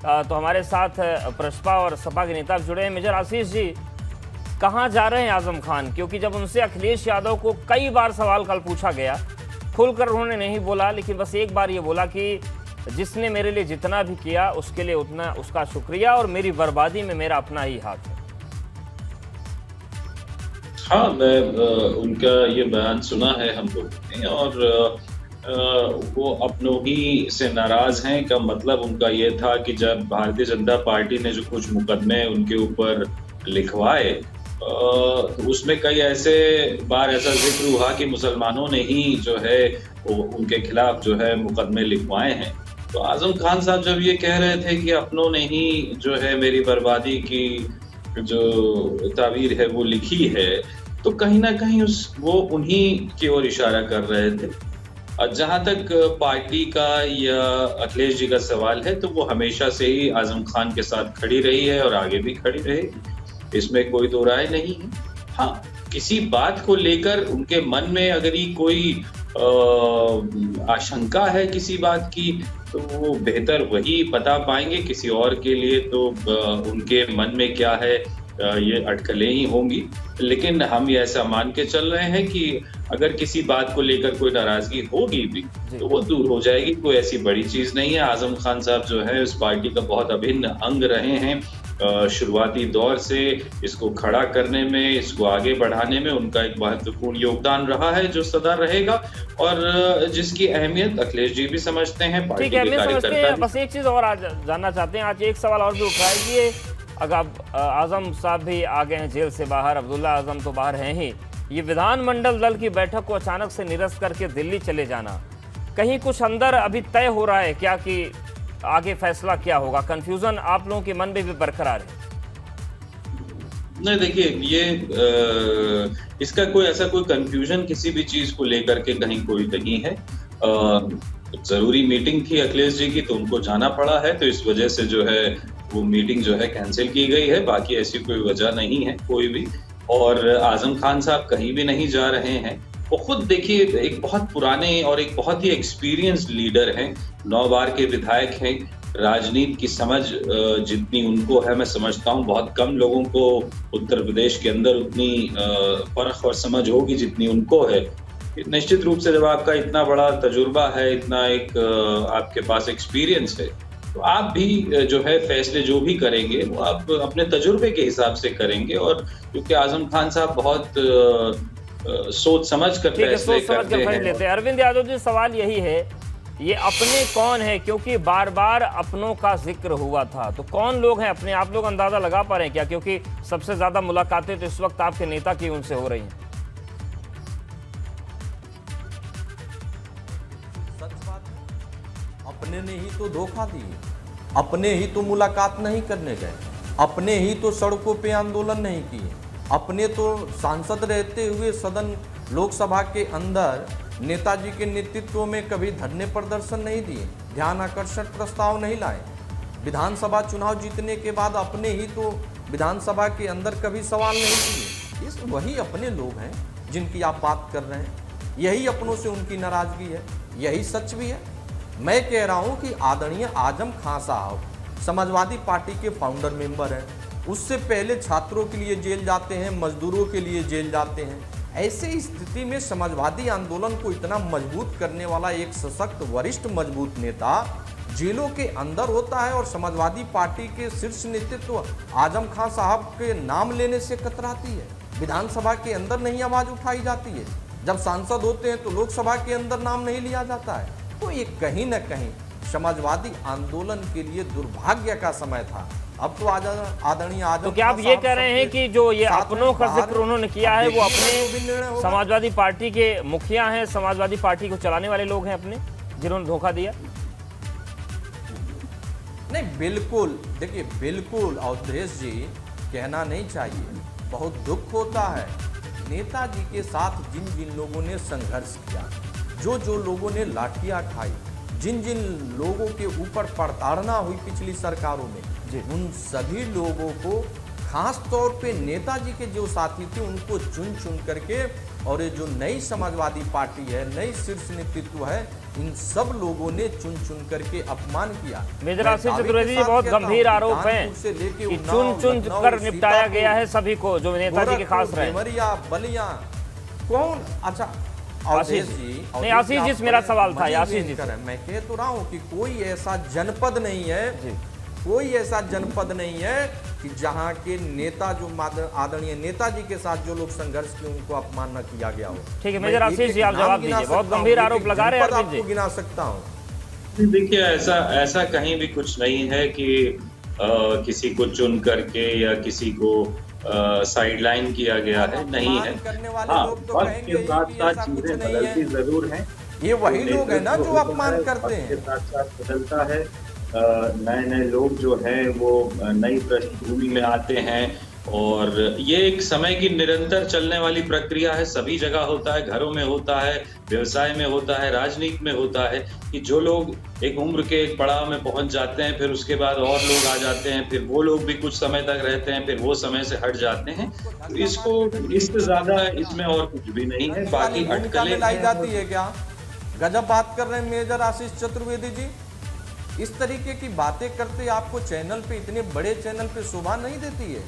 तो हमारे साथ प्रसपा और सपा के नेता जुड़े हैं। मेजर आशीष जी, कहाँ जा रहे हैं आजम खान? क्योंकि जब उनसे अखिलेश यादव को कई बार सवाल कल पूछा गया, खुलकर उन्होंने नहीं बोला, लेकिन बस एक बार ये बोला कि जिसने मेरे लिए जितना भी किया उसके लिए उतना उसका शुक्रिया और मेरी बर्बादी में मेरा अपना ही हाथ है। हाँ, मैं उनका ये बयान सुना है हम लोगों ने, और वो अपनों ही से नाराज हैं का मतलब उनका ये था कि जब भारतीय जनता पार्टी ने जो कुछ मुकदमे उनके ऊपर लिखवाए, तो उसमें कई ऐसे बार ऐसा जिक्र हुआ कि मुसलमानों ने ही जो है वो उनके खिलाफ जो है मुकदमे लिखवाए हैं। तो आजम खान साहब जब ये कह रहे थे कि अपनों ने ही जो है मेरी बर्बादी की जो ताबीर है वो लिखी है, तो कहीं ना कहीं वो उन्हीं की ओर इशारा कर रहे थे। और जहां तक पार्टी का या अखिलेश जी का सवाल है, तो वो हमेशा से ही आजम खान के साथ खड़ी रही है और आगे भी खड़ी रहेगी, इसमें कोई दो राय नहीं है। हाँ, किसी बात को लेकर उनके मन में अगर ही कोई आशंका है किसी बात की, तो वो बेहतर वही बता पाएंगे। किसी और के लिए तो उनके मन में क्या है ये अटकलें ही होंगी। लेकिन हम ये ऐसा मान के चल रहे हैं कि अगर किसी बात को लेकर कोई नाराजगी होगी भी तो वो दूर हो जाएगी, कोई ऐसी बड़ी चीज नहीं है। आजम खान साहब जो है इस पार्टी का बहुत अभिन्न अंग रहे हैं। शुरुआती दौर से इसको खड़ा करने में, इसको आगे बढ़ाने में उनका एक महत्वपूर्ण योगदान रहा है जो सदा रहेगा, और जिसकी अहमियत अखिलेश जी भी समझते हैं, पार्टी के कार्यकर्ता। बस एक चीज और आज जानना चाहते हैं, आज एक सवाल और भी उठाया कि अगर आजम साहब भी आ गए हैं जेल से बाहर, अब्दुल्ला आजम तो बाहर हैं ही, ये विधानमंडल दल की बैठक को अचानक से निरस्त करके दिल्ली चले जाना, कहीं कुछ अंदर अभी तय हो रहा है क्या कि आगे फैसला क्या होगा? कंफ्यूजन आप लोगों के मन में भी बरकरार है? नहीं, देखिए, ये इसका कोई ऐसा कोई कंफ्यूजन किसी भी चीज को लेकर के कहीं कोई नहीं है। जरूरी मीटिंग थी अखिलेश जी की, तो उनको जाना पड़ा है, तो इस वजह से जो है वो मीटिंग जो है कैंसिल की गई है। बाकी ऐसी कोई वजह नहीं है कोई भी। और आजम खान साहब कहीं भी नहीं जा रहे हैं। वो खुद देखिए एक बहुत पुराने और एक बहुत ही एक्सपीरियंस्ड लीडर हैं, 9 बार के विधायक हैं। राजनीति की समझ जितनी उनको है, मैं समझता हूँ बहुत कम लोगों को उत्तर प्रदेश के अंदर उतनी फर्क और समझ होगी जितनी उनको है। निश्चित रूप से जब आपका इतना बड़ा तजुर्बा है, इतना एक आपके पास एक्सपीरियंस है, तो आप भी जो है फैसले जो भी करेंगे वो आप अपने तजुर्बे के हिसाब से करेंगे। और क्योंकि आजम खान साहब बहुत सोच समझ कर फैसले करते हैं। अरविंद यादव जी, सवाल यही है, ये अपने कौन है? क्योंकि बार बार अपनों का जिक्र हुआ था, तो कौन लोग हैं अपने? आप लोग अंदाजा लगा पा रहे हैं क्या? क्योंकि सबसे ज्यादा मुलाकातें तो इस वक्त आपके नेता की उनसे हो रही हैं। अपने ने ही तो धोखा दिए, अपने ही तो मुलाकात नहीं करने गए, अपने ही तो सड़कों पे आंदोलन नहीं किए, अपने तो सांसद रहते हुए सदन लोकसभा के अंदर नेताजी के नेतृत्व में कभी धरने प्रदर्शन नहीं दिए, ध्यान आकर्षण प्रस्ताव नहीं लाए। विधानसभा चुनाव जीतने के बाद अपने ही तो विधानसभा के अंदर कभी सवाल नहीं किए। इस वही अपने लोग हैं जिनकी आप बात कर रहे हैं, यही अपनों से उनकी नाराजगी है, यही सच भी है। मैं कह रहा हूं कि आदरणीय आजम खान साहब समाजवादी पार्टी के फाउंडर मेंबर हैं, उससे पहले छात्रों के लिए जेल जाते हैं, मजदूरों के लिए जेल जाते हैं। ऐसे स्थिति में समाजवादी आंदोलन को इतना मजबूत करने वाला एक सशक्त वरिष्ठ मजबूत नेता जेलों के अंदर होता है, और समाजवादी पार्टी के शीर्ष नेतृत्व आजम खान साहब के नाम लेने से कतराती है। विधानसभा के अंदर नहीं आवाज उठाई जाती है, जब सांसद होते हैं तो लोकसभा के अंदर नाम नहीं लिया जाता है। तो ये कहीं न कहीं समाजवादी आंदोलन के लिए दुर्भाग्य का समय था। अब तो आदरणीय आजम, तो क्या आप ये कह रहे हैं कि जो ये अपनों का जिक्र उन्होंने किया है वो अपने समाजवादी पार्टी के मुखिया हैं, समाजवादी पार्टी को चलाने वाले लोग हैं अपने, जिन्होंने धोखा दिया? नहीं, बिल्कुल, देखिए बिल्कुल अवधेश जी, कहना नहीं चाहिए, बहुत दुख होता है। नेताजी के साथ जिन जिन लोगों ने संघर्ष किया, जो लोगों ने लाठियां खाई, जिन जिन लोगों के ऊपर प्रताड़ना हुई पिछली सरकारों में, उन सभी लोगों को खास तौर पे नेताजी के जो साथी थे उनको चुन चुन करके, और ये जो नई समाजवादी पार्टी है, नई शीर्ष नेतृत्व है, इन सब लोगों ने चुन चुन करके अपमान किया। मेजर आशीष चतुर्वेदी जी, बहुत गंभीर आरोप हैं कि चुन कर निपटाया गया है सभी को जो नेताजी के खास रहे। बलिया कौन? अच्छा आशीष जी, नहीं आशीष जी मेरा सवाल था आशीष जी, मैं कह तो रहा हूँ कि कोई ऐसा जनपद नहीं है, कोई ऐसा जनपद नहीं है कि जहां के नेता जो आदरणीय नेताजी के साथ जो लोग संघर्ष किए उनको अपमान न किया गया हो। ठीक है मेजर आशीष जी, आप जवाब दीजिए, बहुत गंभीर आरोप लगा रहे हैं अरविंद जी। गिना सकता हूँ। देखिए ऐसा कहीं भी कुछ नहीं है कि किसी को चुन करके या किसी को साइडलाइन किया गया है, नहीं है। हाँ, वक्त के साथ साथ चीजें बदलती जरूर हैं। ये वही लोग हैं ना जो अपमान करते हैं। साथ साथ बदलता है, नए नए लोग जो हैं वो नई पृष्ठभूमि में आते हैं, और ये एक समय की निरंतर चलने वाली प्रक्रिया है। सभी जगह होता है, घरों में होता है, व्यवसाय में होता है, राजनीति में होता है कि जो लोग एक उम्र के एक पड़ाव में पहुंच जाते हैं, फिर उसके बाद और लोग आ जाते हैं, फिर वो लोग भी कुछ समय तक रहते हैं, फिर वो समय से हट जाते हैं। तो इसको इससे ज्यादा इसमें और कुछ भी नहीं है। बाकी अटकलें लाई जाती है क्या? गजब बात कर रहे हैं मेजर आशीष चतुर्वेदी जी। इस तरीके की बातें करते आपको चैनल पे, इतने बड़े चैनल पे शोभा नहीं देती है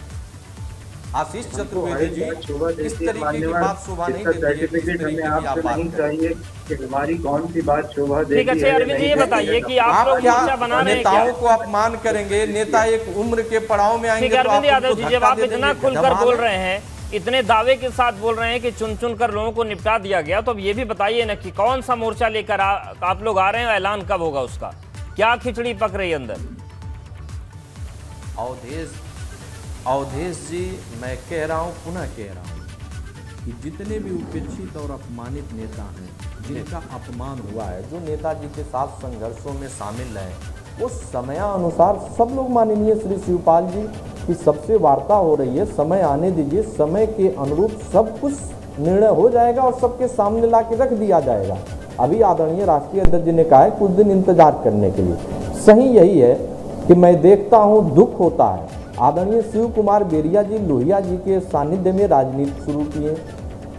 आशीष चतुर्वेदी जी। इस तरीके की बात शोभा नहीं देती है। सर्टिफिकेट हमें आपसे नहीं चाहिए कि हमारी कौन सी बात शोभा देती है। ठीक है अरविंद जी, ये बताइए कि आप लोग मोर्चा बना रहे हैं, नेताओं को अपमान करेंगे, नेता एक उम्र के पड़ाव में आएंगे। अरविंद यादव जी, जब आप इतना खुलकर बोल रहे हैं, इतने दावे के साथ बोल रहे हैं कि चुन चुन कर लोगों को निपटा दिया गया, तो अब ये भी बताइए ना कि कौन सा मोर्चा लेकर आप लोग आ रहे हैं, ऐलान कब होगा उसका? क्या खिचड़ी पक रही है अंदर? अवधेश जी, मैं कह रहा हूं, पुनः कह रहा हूं कि जितने भी उपेक्षित और अपमानित नेता हैं, जिनका अपमान हुआ है, जो नेताजी के साथ संघर्षों में शामिल हैं, वो समयानुसार सब लोग, माननीय श्री शिवपाल जी की सबसे वार्ता हो रही है, समय आने दीजिए, समय के अनुरूप सब कुछ निर्णय हो जाएगा और सबके सामने ला के रख दिया जाएगा। अभी आदरणीय राष्ट्रीय अध्यक्ष जी ने कहा है कुछ दिन इंतजार करने के लिए। सही यही है कि मैं देखता हूं, दुख होता है। आदरणीय शिव कुमार बेरिया जी लोहिया जी के सानिध्य में राजनीति शुरू किए,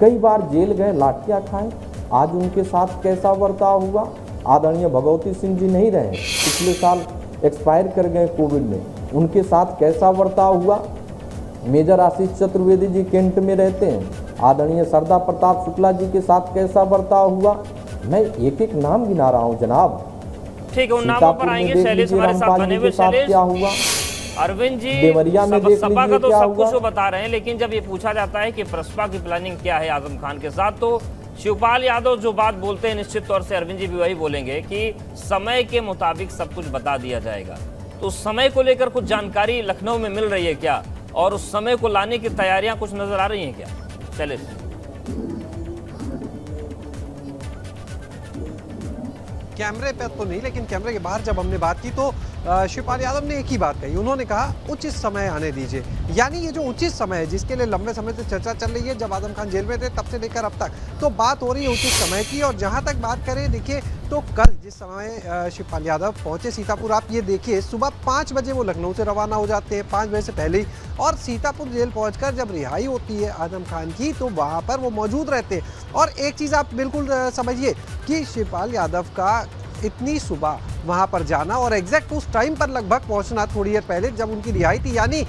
कई बार जेल गए, लाठियां खाएं, आज उनके साथ कैसा बर्ताव हुआ। आदरणीय भगवती सिंह जी नहीं रहे, पिछले साल एक्सपायर कर गए कोविड में, उनके साथ कैसा बर्ताव हुआ। मेजर आशीष चतुर्वेदी जी कैंट में रहते हैं, आदरणीय सरदार प्रताप शुक्ला जी के साथ कैसा बर्ताव हुआ। मैं एक एक नाम गिना रहा हूँ जनाब। ठीक है, उन नामों पर आएंगे। शैलेश हमारे साथ बने हुए। शैलेश, क्या हुआ? अरविंद जी, सपा का तो सब कुछ वो बता रहे हैं, लेकिन जब ये पूछा जाता है कि प्रसपा की प्लानिंग क्या है आजम खान के साथ, तो शिवपाल यादव जो बात बोलते हैं निश्चित तौर से अरविंद जी भी वही बोलेंगे कि समय के मुताबिक सब कुछ बता दिया जाएगा। तो उस समय को लेकर कुछ जानकारी लखनऊ में मिल रही है क्या, और उस समय को लाने की तैयारियां कुछ नजर आ रही हैं क्या? शैलेश, कैमरे पे तो नहीं, लेकिन कैमरे के बाहर जब हमने बात की तो शिवपाल यादव ने एक ही बात कही। उन्होंने कहा उचित समय आने दीजिए, यानी ये जो उचित समय है जिसके लिए लंबे समय से चर्चा चल रही है, जब आजम खान जेल में थे तब से लेकर अब तक, तो बात हो रही है उचित समय की। और जहां तक बात करें, देखिए तो कल जिस समय शिवपाल यादव पहुंचे सीतापुर, आप ये देखिए सुबह 5 बजे वो लखनऊ से रवाना हो जाते हैं, 5 बजे से पहले ही, और सीतापुर जेल पहुंचकर जब रिहाई होती है आजम खान की तो वहां पर वो मौजूद रहते हैं। और एक चीज़ आप बिल्कुल समझिए कि शिवपाल यादव का इतनी सुबह वहां पर जाना और एग्जैक्ट उस टाइम पर लगभग पहुंचना, थोड़ी देर पहले जब उनकी रिहाई थी, यानी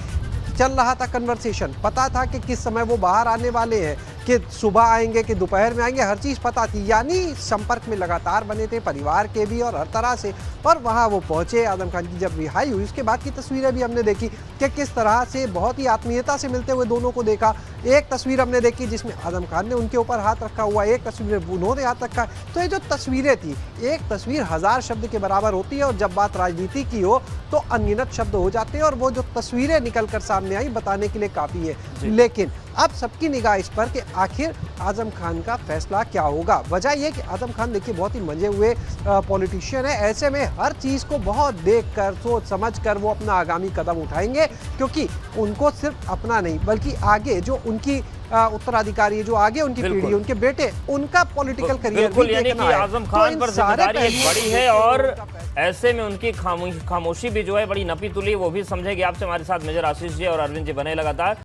चल रहा था कन्वर्सेशन, पता था कि किस समय वो बाहर आने वाले हैं, कि सुबह आएंगे कि दोपहर में आएंगे, हर चीज़ पता थी, यानी संपर्क में लगातार बने थे परिवार के भी और हर तरह से। और वहाँ वो पहुँचे, आजम खान की जब रिहाई हुई उसके बाद की तस्वीरें भी हमने देखी कि किस तरह से बहुत ही आत्मीयता से मिलते हुए दोनों को देखा। एक तस्वीर हमने देखी जिसमें आजम खान ने उनके ऊपर हाथ रखा हुआ, एक तस्वीर में उन्होंने हाथ रखा। तो ये जो तस्वीरें थी, एक तस्वीर 1000 शब्द के बराबर होती है, और जब बात राजनीति की हो तो अनगिनत शब्द हो जाते हैं, और वो जो तस्वीरें निकल कर सामने आई बताने के लिए काफ़ी है। लेकिन अब सबकी निगाह इस पर कि आखिर आजम खान का फैसला क्या होगा। वजह यह कि आजम खान देखिए बहुत ही मंजे हुए पॉलिटिशियन है, ऐसे में हर चीज़ को बहुत देखकर सोच समझकर वो अपना आगामी कदम उठाएंगे, क्योंकि उनको सिर्फ अपना नहीं बल्कि आगे जो उनकी उत्तराधिकारी है, जो आगे उनकी पीढ़ी, उनके बेटे, उनका पॉलिटिकल करियर बिल्कुल, यानी कि आजम खान पर जिम्मेदारी एक बड़ी है और ऐसे में उनकी खामोशी भी जो है बड़ी नपी तुली, वो भी समझेगी। आपसे हमारे साथ मेजर आशीष जी और अरविंद जी बने लगातार।